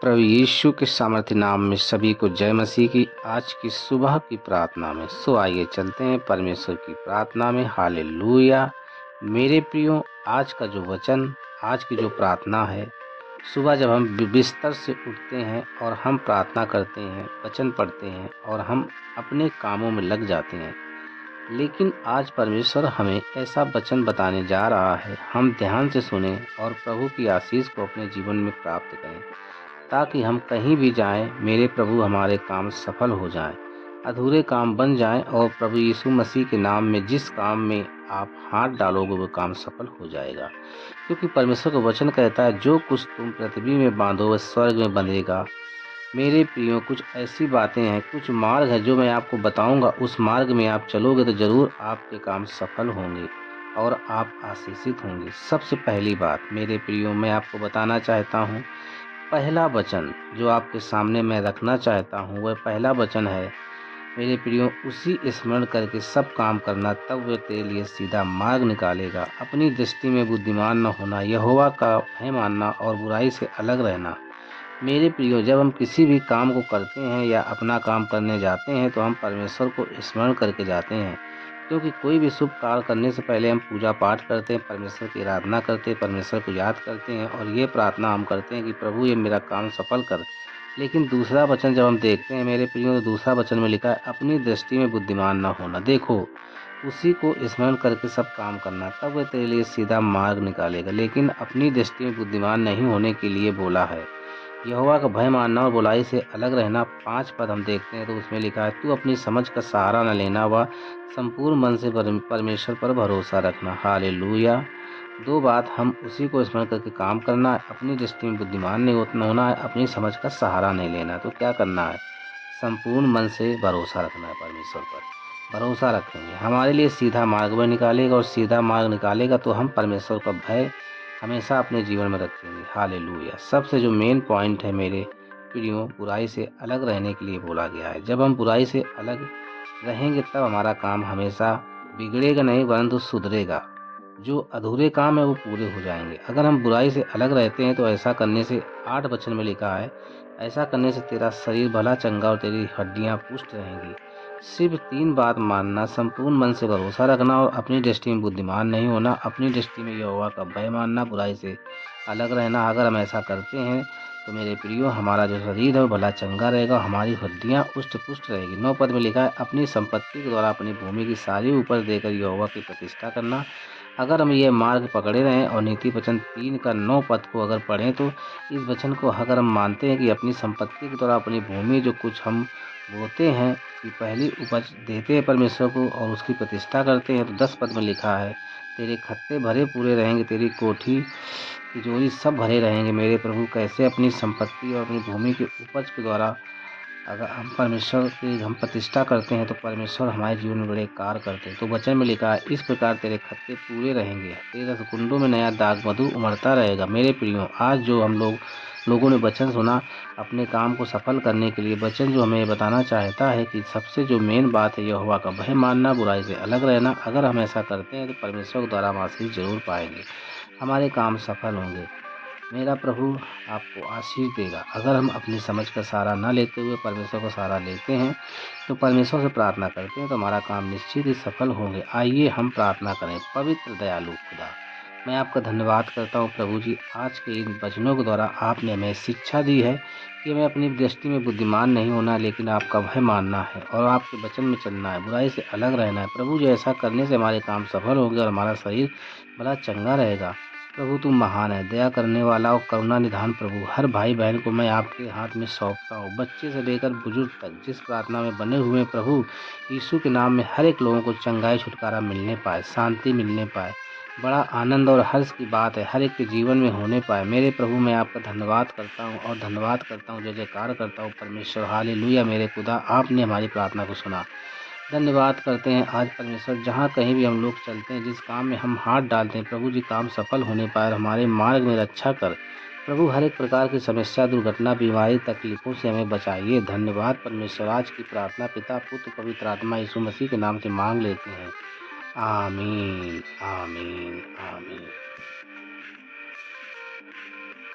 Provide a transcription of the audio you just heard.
प्रभु यीशु के सामर्थ्य नाम में सभी को जय मसीह की। आज की सुबह की प्रार्थना में आइए चलते हैं परमेश्वर की प्रार्थना में। हालेलुया। मेरे प्रियो, आज का जो वचन, आज की जो प्रार्थना है, सुबह जब हम बिस्तर से उठते हैं और हम प्रार्थना करते हैं, वचन पढ़ते हैं और हम अपने कामों में लग जाते हैं, लेकिन आज परमेश्वर हमें ऐसा वचन बताने जा रहा है। हम ध्यान से सुने और प्रभु की आशीष को अपने जीवन में प्राप्त करें, ताकि हम कहीं भी जाएं, मेरे प्रभु हमारे काम सफल हो जाएं, अधूरे काम बन जाएं और प्रभु यीशु मसीह के नाम में जिस काम में आप हाथ डालोगे वो काम सफल हो जाएगा। क्योंकि परमेश्वर का वचन कहता है, जो कुछ तुम पृथ्वी में बांधो वह स्वर्ग में बंधेगा। मेरे प्रियो, कुछ ऐसी बातें हैं, कुछ मार्ग है जो मैं आपको बताऊंगा। उस मार्ग में आप चलोगे तो जरूर आपके काम सफल होंगे और आप आशीषित होंगे। सबसे पहली बात मेरे प्रियो मैं आपको बताना चाहता हूँ, पहला वचन जो आपके सामने मैं रखना चाहता हूँ वह पहला वचन है, मेरे प्रियो, उसी स्मरण करके सब काम करना, तब वह तेरे लिए सीधा मार्ग निकालेगा। अपनी दृष्टि में बुद्धिमान न होना, यहोवा का भय मानना और बुराई से अलग रहना। मेरे प्रियो, जब हम किसी भी काम को करते हैं या अपना काम करने जाते हैं तो हम परमेश्वर को स्मरण करके जाते हैं। क्योंकि कोई भी शुभ कार्य करने से पहले हम पूजा पाठ करते हैं, परमेश्वर की आराधना करते हैं, परमेश्वर को याद करते हैं और ये प्रार्थना हम करते हैं कि प्रभु ये मेरा काम सफल कर। लेकिन दूसरा वचन जब हम देखते हैं मेरे प्रियो, तो दूसरा वचन में लिखा है, अपनी दृष्टि में बुद्धिमान न होना। देखो, उसी को स्मरण करके सब काम करना, तब वह तेरे लिए सीधा मार्ग निकालेगा। लेकिन अपनी दृष्टि में बुद्धिमान नहीं होने के लिए बोला है, यहोवा का भय मानना और बुराई से अलग रहना। 5 पद हम देखते हैं तो उसमें लिखा है, तू अपनी समझ का सहारा न लेना व संपूर्ण मन से परमेश्वर पर भरोसा रखना। हालेलुया। 2 बात, हम उसी को स्मरण करके काम करना है, अपनी दृष्टि में बुद्धिमान नहीं होना है, अपनी समझ का सहारा नहीं लेना। तो क्या करना है? संपूर्ण मन से भरोसा रखना है परमेश्वर पर। भरोसा रखेंगे हमारे लिए सीधा मार्ग में निकालेगा, और सीधा मार्ग निकालेगा तो हम परमेश्वर का भय हमेशा अपने जीवन में रखेंगे। हालेलुया। सबसे जो मेन पॉइंट है मेरे प्रियो, बुराई से अलग रहने के लिए बोला गया है। जब हम बुराई से अलग रहेंगे तब हमारा काम हमेशा बिगड़ेगा नहीं, परंतु सुधरेगा। जो अधूरे काम है वो पूरे हो जाएंगे। अगर हम बुराई से अलग रहते हैं तो ऐसा करने से 8 वचन में लिखा है, ऐसा करने से तेरा शरीर भला चंगा और तेरी हड्डियां पुष्ट रहेंगी। सिर्फ 3 बात मानना, संपूर्ण मन से भरोसा रखना और अपनी दृष्टि में बुद्धिमान नहीं होना। अपनी दृष्टि में यहोवा का भय मानना, बुराई से अलग रहना। अगर हम ऐसा करते हैं तो मेरे प्रियो, हमारा जो शरीर है वो भला चंगा रहेगा, हमारी हड्डियां पुष्ट पुष्ट रहेगी। 9 पद में लिखा है, अपनी संपत्ति के द्वारा अपनी भूमि की सारी उपज देकर यहोवा की प्रतिष्ठा करना। अगर हम ये मार्ग पकड़े रहें और नीति वचन 3 का 9 पद को अगर पढ़ें तो इस वचन को अगर हम मानते हैं कि अपनी संपत्ति के द्वारा अपनी भूमि, जो कुछ हम बोते हैं, कि पहली उपज देते हैं परमेश्वर को और उसकी प्रतिष्ठा करते हैं, तो 10 पद में लिखा है, तेरे खत्ते भरे पूरे रहेंगे, तेरी कोठी तिजोरी सब भरे रहेंगे। मेरे प्रभु, कैसे अपनी संपत्ति और अपनी भूमि की उपज के द्वारा अगर हम परमेश्वर की हम प्रतिष्ठा करते हैं तो परमेश्वर हमारे जीवन में बड़े कार्य करते हैं। तो वचन में लिखा है, इस प्रकार तेरे खत्ते पूरे रहेंगे, तेरे रसकुंडों में नया दाग मधु उमड़ता रहेगा। मेरे प्रियो, आज जो हम लोगों ने वचन सुना, अपने काम को सफल करने के लिए वचन जो हमें बताना चाहता है कि सबसे जो मेन बात है यहोवा का भय मानना, बुराई से अलग रहना। अगर हम ऐसा करते हैं तो परमेश्वर द्वारा हम आशीष जरूर पाएंगे, हमारे काम सफल होंगे। मेरा प्रभु आपको आशीष देगा। अगर हम अपनी समझ का सहारा न लेते हुए परमेश्वर का सहारा लेते हैं, तो परमेश्वर से प्रार्थना करते हैं, तो हमारा काम निश्चित ही सफल होंगे। आइए हम प्रार्थना करें। पवित्र दयालु खुदा, मैं आपका धन्यवाद करता हूँ प्रभु जी, आज के इन वचनों के द्वारा आपने हमें शिक्षा दी है कि हमें अपनी दृष्टि में बुद्धिमान नहीं होना, लेकिन आपका भय मानना है और आपके वचन में चलना है, बुराई से अलग रहना है। प्रभु जी, ऐसा करने से हमारे काम सफल होंगे और हमारा शरीर बड़ा चंगा रहेगा। प्रभु तुम महान है, दया करने वाला और करुणा निधान प्रभु। हर भाई बहन को मैं आपके हाथ में सौंपता हूँ, बच्चे से लेकर बुजुर्ग तक, जिस प्रार्थना में बने हुए हैं प्रभु यीशु के नाम में, हर एक लोगों को चंगाई छुटकारा मिलने पाए, शांति मिलने पाए, बड़ा आनंद और हर्ष की बात है हर एक के जीवन में होने पाए। मेरे प्रभु, मैं आपका धन्यवाद करता हूँ और धन्यवाद करता हूँ, जय जयकार करता हूँ परमेश्वर। हालेलुया। मेरे खुदा, आपने हमारी प्रार्थना को सुना। धन्यवाद करते हैं आज परमेश्वर, जहाँ कहीं भी हम लोग चलते हैं, जिस काम में हम हाथ डालते हैं प्रभु जी, काम सफल होने पाए और हमारे मार्ग में रक्षा कर प्रभु। हर एक प्रकार की समस्या, दुर्घटना, बीमारी, तकलीफों से हमें बचाइए। धन्यवाद परमेश्वर। आज की प्रार्थना पिता, पुत्र, पवित्र आत्मा यीशु मसीह के नाम से मांग लेते हैं। आमीन, आमीन, आमीन।